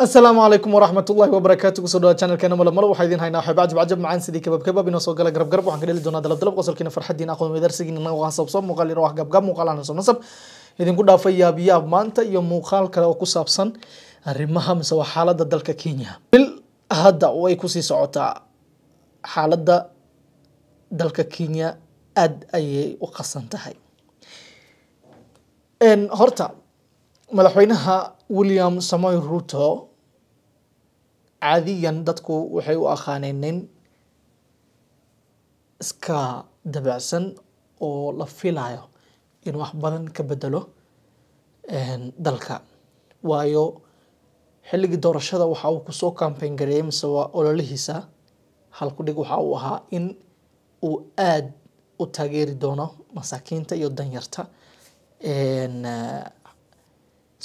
السلام عليكم ورحمة الله وبركاته كسودو channel كنا ململ وحيدين هاينا حباج بعجب معان سيدي كباب إنه سوق قرب قرب وحن قليل دونا دلب قصر كنا فرحة دينا أخذ مدرسين إنه وحسب صب مقال يروح قب مقال عن نصب إذن كنا في بياب مانتا يوم مقال كلا وكسب صن الرمها مسوا حالة دلك كينيا بال هذا ويكسي سعوتا حالة دلك كينيا أد أي وقصنتهاي إن هرتا madaxweynaha William Samoei Ruto caadiyan dadku waxay u aqaaneen iska dabacsan oo la filayo in wax badan ka bedelo dalka waayo xilligii doorashada waxa uu ku soo campaign gareeyay mise waa ololihiisa halku dhig waxa uu ahaa in uu aad u taageeri doono masaakiinta iyo danyarta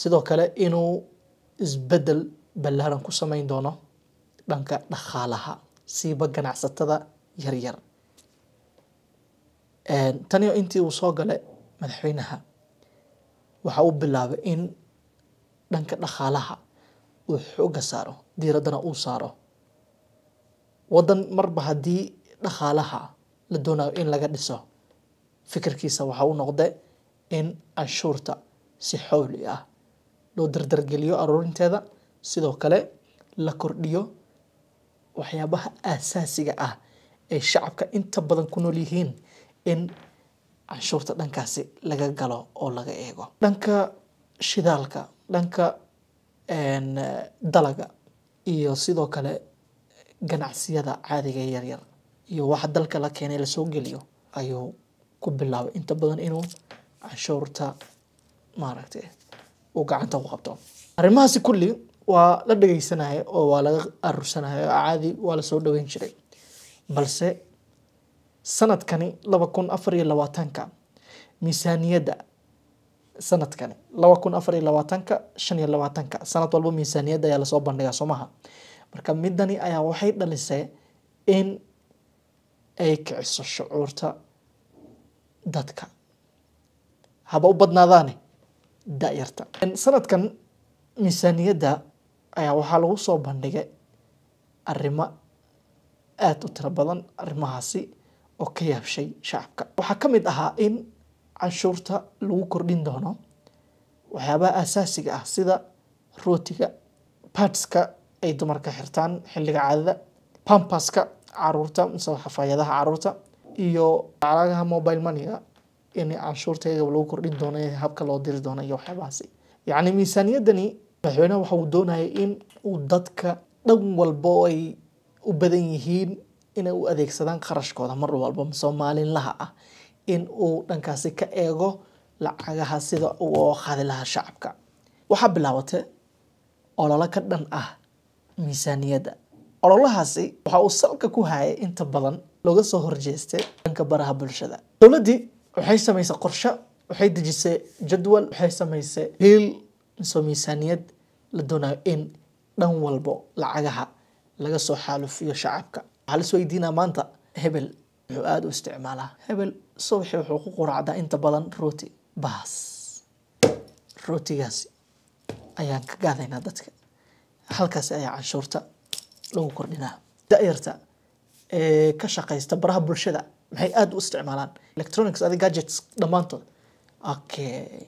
sidoo kale inuu isbedel ballaaran ku sameyn doono dhanka dhaqaalaha siiba ganacsatada yar yar tani intii uu soo galay madaxweynaha waxa uu bilaabay in dhanka dhaqaalaha uu xooga saaro diiradana uu saaro wadan marba hadii dhaqaalaha la doonayo in laga dhiso fikirkiisa waxa uu noqday in anshuurta si xawli ah loo dardargeliyo aruurinteeda sidoo kale la kordhiyo waxyaabaha aasaasiga ah ee shacabka inta badan ku nool yihiin in anshuurta dhankaasi laga galo oo laga eego dhanka shidaalka dhanka dalaga iyo sidoo kale ganacsiyada caadiga yar yar iyo waxa dalka la keenay la soo geliyo ayuu ku bilaabay inta badan inuu anshuurta maaragtay oo gacanta ku qabto arimahaasi kulli waa la dhageysanahay oo waa laga arursanahay caadi waa la soo dhaweyn jiray balse sanadkani 2024ka miisaaniyada sanadkani 2024ka 25ka sanad walba miisaaniyada ayaa la soo bandhigaa Soomaha marka midani ayaa waxay dhalisay in ay kiciso shucuurta dadka haba u badnaadaan da'yarta sanadkan miisaaniyada ayaa waxaa lagu soo bandhigay arrimo aad u tiro badan arrimahaasi oo ka yaabshay shacabka waxaa ka mid ahaa in canshuurta lagu kordhin doono waxyaabaha aasaasiga ah sida rootiga padska ay dumarka xirtaan xilliga caadada pampaska caruurta mise xafaayadaha caruurta iyo lacagaha mobile money-ga in canshuurteeda lagu kordhin doono habka loo diri doono iyo waxyaabahaasi yacni miisaaniyadani madaxweynaha waxa uu doonayay in uu dadka dhan walba ay u badan yihiin inay u adeegsadaan qarashkooda mar walba Soomaalilaha ah in uu dhankaasi ka eego lacagaha sida uu qaadi lahaa shacabka waxa bilaabatay olole ka dhan ah miisaaniyada ololahaasi waxa uu salka ku hayay inta badan looga soo horjeestay dhanka baraha bulshada dowladii waxay samaysay qorshe waxay dejisay jadwal waxay samaysay hil miisaaniyad la doonayo in dhan walba lacagaha laga soo xaalufiyo shacabka waxa la soo weydiinaa maanta hebel wuxuu aad u isticmaalaa hebel subaxii wuxuu ku quraacdaa inta badan rooti baas rootigaasi ayaan ka gaadaynaa dadka halkaas ayaa canshuurta lagu kordhinaa da'yarta ka shaqeysta baraha bulshada maxay aad u isticmaalaan electronics and gadgets dhamaantood okay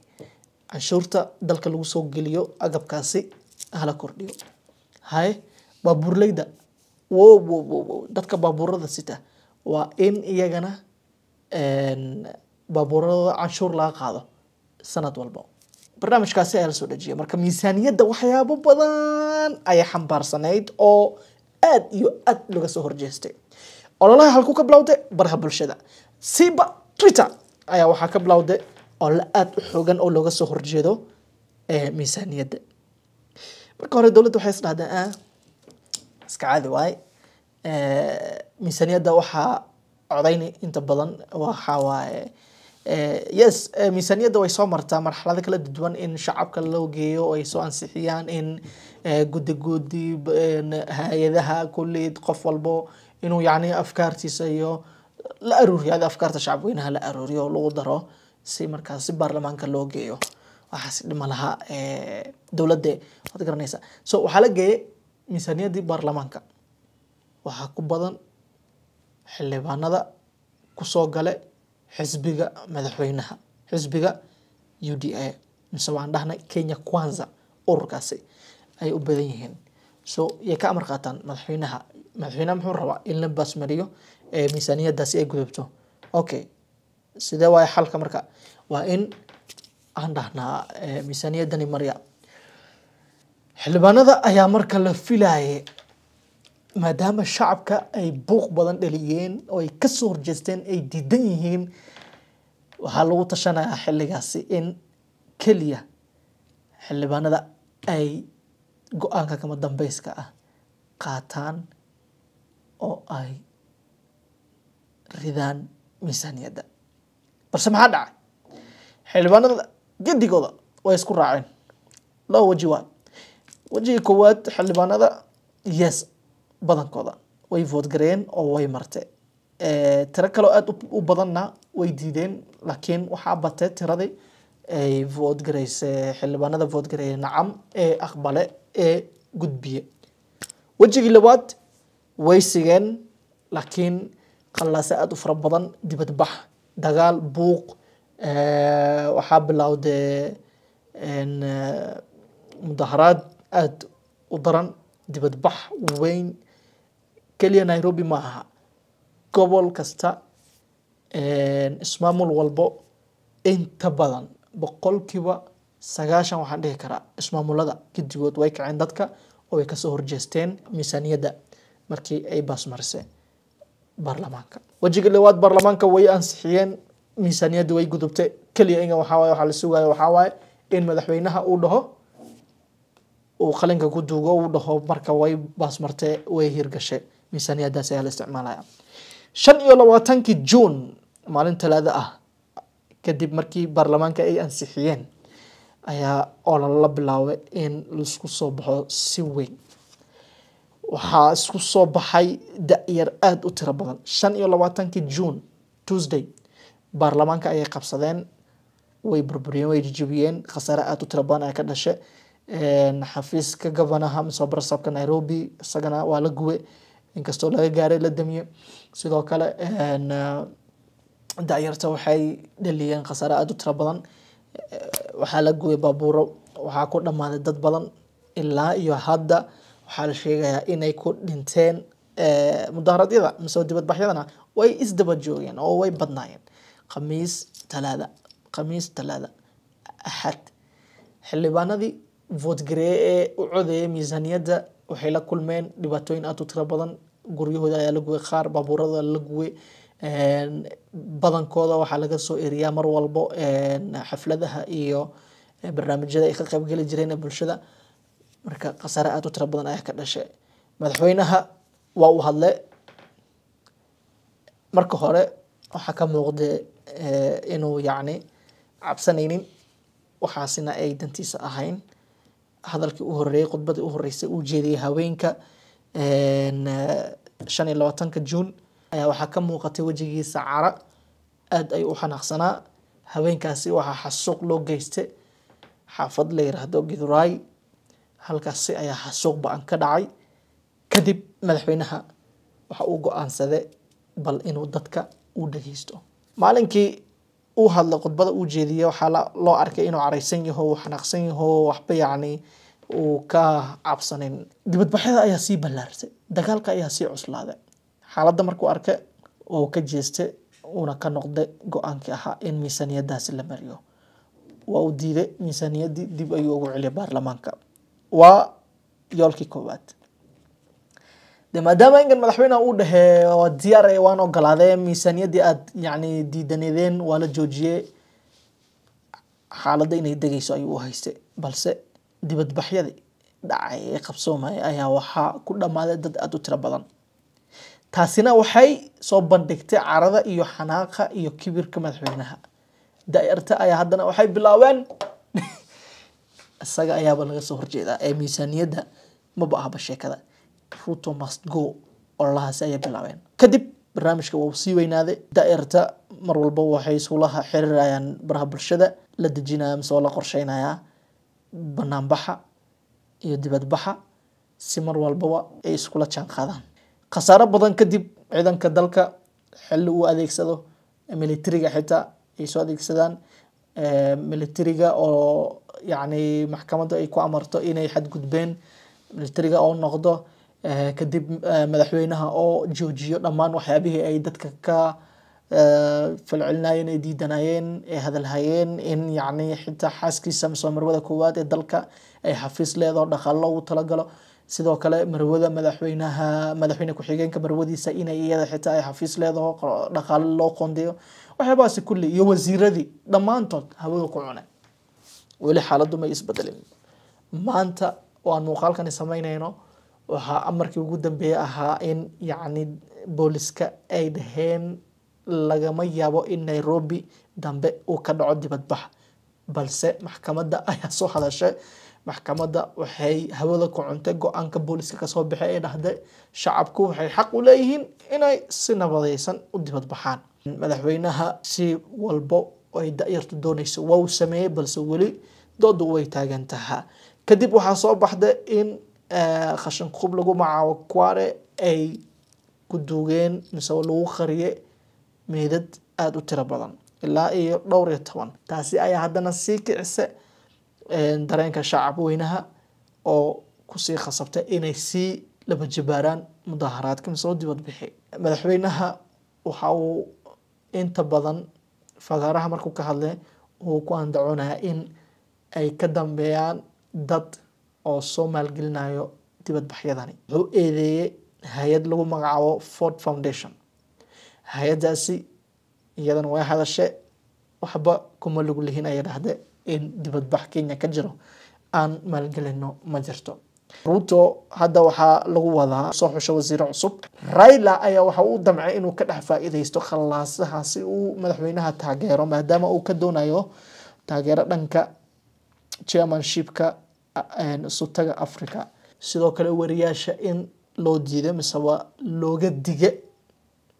canshuurta dalka lagu soo geliyo agabkaasi hala kordhiyo hay baabuurleyda dadka baabuurada sita waa in iyagana baabuurada canshuur laga qaado sanad walba barnaamijkaasi ayaa la soo dhajiyay marka miisaaniyada waxyaabo badan ay xambaarsanayd oo aad iyo aad laga soo horjeestay ololaha halku ka bilowday baraha bulshada siba Twitter ayaa waxa ka bilowday olole aad u xoogan oo looga soo horjeedo miisaaniyada marka hore dawladdu waxay isdhahdeen iska caadi waay miisaaniyada waxa codayn inta badan waxa waaye yes miisaaniyada way soo martaa marxalado kala duwan in shacabka loo geeyo oo ay soo ansixiyaan in gudi hay'adaha kulli qof walbo inuu yacni afkaartiisa iyo la aruuriyo afkaarta shacabweynaha la aruuriyo lagu daro si markaas si baarlamaanka loo geeyo waxaas dhima laha dowladda waad garanaysaa so waxaa la geeyay miisaaniyadii baarlamaanka waxaa ku badan xildhibaanada kusoo gale xisbiga madaxweynaha xisbiga UDA mise waan dhahnay Kenya Kwanza ururkaasi ay u badan yihiin so iyo ka amar qaataan madaxweynaha muxuu rabaa in la basmariyo miisaaniyadaasi ay gudubto okay sidee waay xalka marka waa in aan dhahnaa miisaaniyadani marya xildhibaanada ayaa marka la filayay maadaama shacabka ay buuq badan dhaliyeen oo ay ka soo horjeesteen ay diidan yihiin waxaa lagu tashanayaa xilligaasi in keliya xildhibaanada ay go-aanka kama dambeyska ah qaataan oo ay ridaan miisaaniyadda balse maxaa dhacay xildhibaanada gedigooda way isku raaceen laba waji waa wajiga koowaad xildhibaanada yes badankooda way vote gareeyeen oo way martay tiro kale oo aad u badanna way diideen laakiin waxaa batay tiradii ay vote gareysay xildhibaanada vote gareeyay nacam ee aqbale ee gudbiye wajigii labaad way sigeen laakiin qallaase aad u fara badan dibadbax dagaal buuq waxaa bilowday mudaharaad aad u daran dibadbax weyn kaliya Nairobi ma aha gobol kasta ismaamul walbo inta badan boqolkiiba 90 waxaan dhihi karaa ismaamulada gidigood way kaceen dadka oo ay ka soo horjeesteen miisaaniyadda markii ay baasmarisay baarlamaanka wajiga labaad baarlamaanka way ansixiyeen miisaaniyadda way gudubtay kaliya in waxa la sugayo waxa waaye in madaxweynaha uu dhaho uu qalinka ku duugo uu dhaho marka way baasmartay way hirgashay miisaaniyaddaas ayaa la isticmaalaya 25 June maalin talaada ah kadib markii baarlamaanka ay ansixiyeen ayaa la bilaabay in la isku soo baxo si weyn waxaa isku soo baxay da'yar aad u tiro badan 25 June Tuesday baarlamaanka ayay qabsadeen way burburiyeen way jijibiyeen khasaare aad u tiro badan ay ka dhashay xafiiska gabanaha musabarasabka Nairobi isagana waa la gubay inkastoo laga gaaray la damiye sidoo kale da'yarta waxay dhaliyeen khasaare aad u tiro badan waxaa la gubay baabuuro waxaa ku dhamaaday dad badan ilaa iyo hadda waxaa la sheegayaa inay ku dhinteen mudaharadyada mise dibadbaxyadana way isdaba joogeen oo way badnaayeen khamiis talaada axad xildhibaanadii vote gareeyay ee u codeeyay miisaaniyadda waxay la kulmeen dhibaatooyin aad u tiro badan guryahooda ayaa la gubay qaar baabuurada la gubay badankooda waxaa laga soo eriyaa mar walbo xafladaha iyo barnaamijyada ay ka qayb gali jireen bulshada marka khasaare aad u tiro badan ayaa ka dhashay madaxweynaha waa uu hadlay marka hore waxaa ka muuqday inuu yacni cabsanaynin waxaasina ay dantiisa ahayn hadalkii u horeeyay khudbadii u horeysay uu jeediyay haweenka 25 June ayaa waxaa ka muuqatay wajigiisa cara aad ay u xanaaqsanaa haweenkaasi waxaa xasuuq loo geystay xaafad la yiraahdo Githurai halkaasi ayaa xasuuq ba'an ka dhacay kadib madaxweynaha waxa uu go'aansaday bal inuu dadka u dhageysto maalinkii uu hadlay khudbada uu jeediyay waxa loo arkay inuu careysan yahay oo xanaaqsan yahay oo waxba yacni uu ka cabsanin dibadbaxyada ayaa sii ballaarsay dagaalka ayaa sii cuslaaday xaaladda markuu arkay oo ka jeestay una ka noqday go'aankii ahaa in miisaaniyaddaasi la mariyo waa uu diiday miisaaniyaddii dib ayuu ugu celiyay baarlamaanka waa yoolkii koowaad maadaama inkan madaxweynaha uu dhahay oo diyaar ay waan ogolaadeen miisaaniyaddii aad yacni diidanideen waa la joojiyay xaaladda inay degayso ayuu u haystay balse dibadbaxyadii dhacay ee qabsoomay ayaa waxaa ku dhammaaday dad aad u tiro badan taasina waxay soo bandhigtay carada iyo xanaaqa iyo kibirka madaxweynaha da'yarta ayaa haddana waxay bilaabeen isaga ayaaba laga soo horjeedaa ee miisaaniyadda maba ahba sheekada Ruto must go oo lahaasi ayay bilaabeen kadib barnaamijka wuu sii weynaaday da'yarta mar walba waxay isulaha xiriirayaan baraha bulshada la dejinaya mise oo la qorsheynaya banaanbaxa iyo dibadbaxa si mar walbaba ay iskula jaan qaadaan. Khasaaro badan kadib ciidanka dalka xilli uu adeegsado militariga xitaa ay soo adeegsadaan militariga oo yacni maxkamadda ay ku amarto inay xadgudbeen militariga oo noqdo kadib madaxweynaha oo joojiyo dhammaan waxyaabihii ay dadka ka falcelinayeen ay diidanayeen ay hadalhayeen in yacni xitaa xaaskiisa mise marwada koowaad ee dalka ay xafiis leedaho dhaqaale loogu talagalo sidoo kale marwada madaxweyne ku-xigeenka marwadiisa inay iyada xitaa ay xafiis leedaho dhaqaale loo qoondeeyo waxyaabahaasi kulli iyo wasiiradii dhammaantood hawada ku cunay. weli xaaladdu may isbedelin. maanta waan muuqaalkani samaynayno waxaa amarkii ugu dambeeyay ahaa in yacni booliska ay dhaheen lagama yaabo in Nairobi dambe uu ka dhaco dibadbax, balse maxkamadda ayaa soo hadashay. maxkamadda waxay hawada ku cuntay go-aanka booliska kasoo baxay ee dhahday shacabku waxay xaq u leeyihiin inay si nabadaysan u dibadbaxaan. madaxweynaha si walbo ay da'yartu doonayso waa uu sameeyey, balse weli doodu way taagan tahay. kadib waxaa soo baxday in khashin qub lagu magacaabo Kware ay ku duugeen mise lagu qariyay meedad aad u tiro badan ilaa iyo dhowr iyo 10. taasi ayaa haddana sii kicisay dareenka shacab weynaha oo kusii khasabtay inay sii laba jibaaraan mudaharaadka mise dibadbixi. madaxweynaha waxa uu inta badan fagaaraha markuu ka hadlay uu ku andacoonaya in ay ka dambeeyaan dad oo soo maalgelinayo dibadbaxyadani. wuxuu eedeeyay hay'ad lagu magacaabo Ford Foundation. hay'adaasi iyadana way hadashay waxba kuma lagu lihin ay dhahday in dibadbax Kenya ka jiro aan maalgelino ma jirto. Ruto hadda waxaa lagu wadaa soo xusho wasiir cusub. Raila ayaa waxa uu damcay inuu ka dhex faa'iideysto khalaasaha si uu madaxweynaha taageero maadaama uu ka doonayo taageero dhanka chairmanshipka sutaga Africa. sidoo kale wariyaasha in loo diiday mise looga dige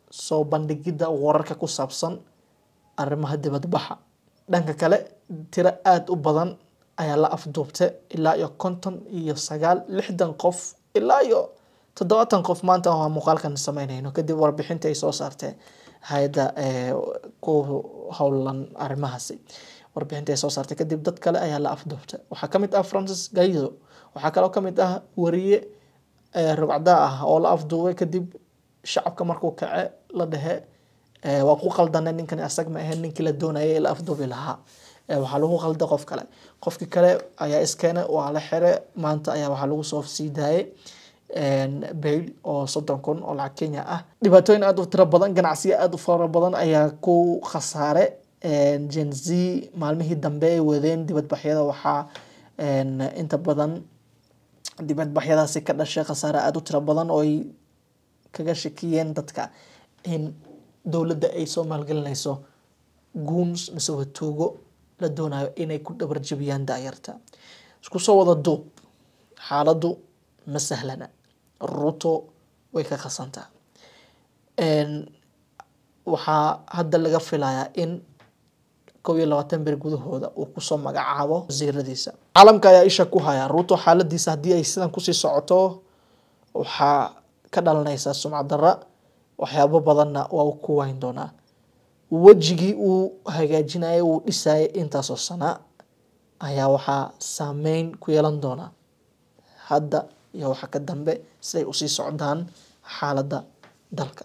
soo bandhigida wararka ku saabsan arrimaha dibadbaxa. dhanka kale tiro aad u badan ayaa la afduubtay ilaa iyo 59 qof ilaa iyo 70 qof maanta oo muuqaalkan samaynayno kadib warbixinta ay soo saartay hay'adda ku howlan arrimahaasi. warbixinta ay soo saartay kadib dad kale ayaa la afduubtay. waxaa ka mid ah Francis Gaido, waxaa kaloo ka mid ah wariye rugcada ah oo la afduubay kadib shacabka markuu kace la dhahe waa ku qaldanay ninkan asag ma ahayn ninkii la doonayay la afduubi lahaa. waxaa lagu qalday qof kale. qofkii kale ayaa iskeenay waa la xiray. maanta ayaa waxaa lagu soo sii daayay bail oo 30,000 oo lacag Kenya ah. dhibaatooyin aad u tiro badan, ganacsiyo aad u fara badan ayaa ku khasaaray. Gen Z maalmihii dambe ay wadeen dibadbaxyada waxaa inta badan dibadbaxyadaasi ka dhashay khasaare aad u tiro badan oo ay kaga shakiyeen dadka in dowladda ay soo maalgelinayso goons mise tuugo la doonayo inay ku dhabar jabiyaan da'yarta. isku soo wada duub xaaladdu ma sahlana. Ruto way ka qasantaa. waxaa hadda laga filayaa in 21 bir gudahooda uu ku soo magacaabo wasiiradiisa. caalamka ayaa isha ku haya Ruto xaaladiisa haddii ay sidan kusii socoto waxaa ka dhalanaysa sumcad darra waxyaabo badanna waa uu ku wayn doonaa. wajigii uu hagaajinayay uu dhisayay intaasoo sana ayaa waxaa saameyn ku yeelan doona hadda iyo waxa ka dambe siday usii socdaan xaaladda dalka.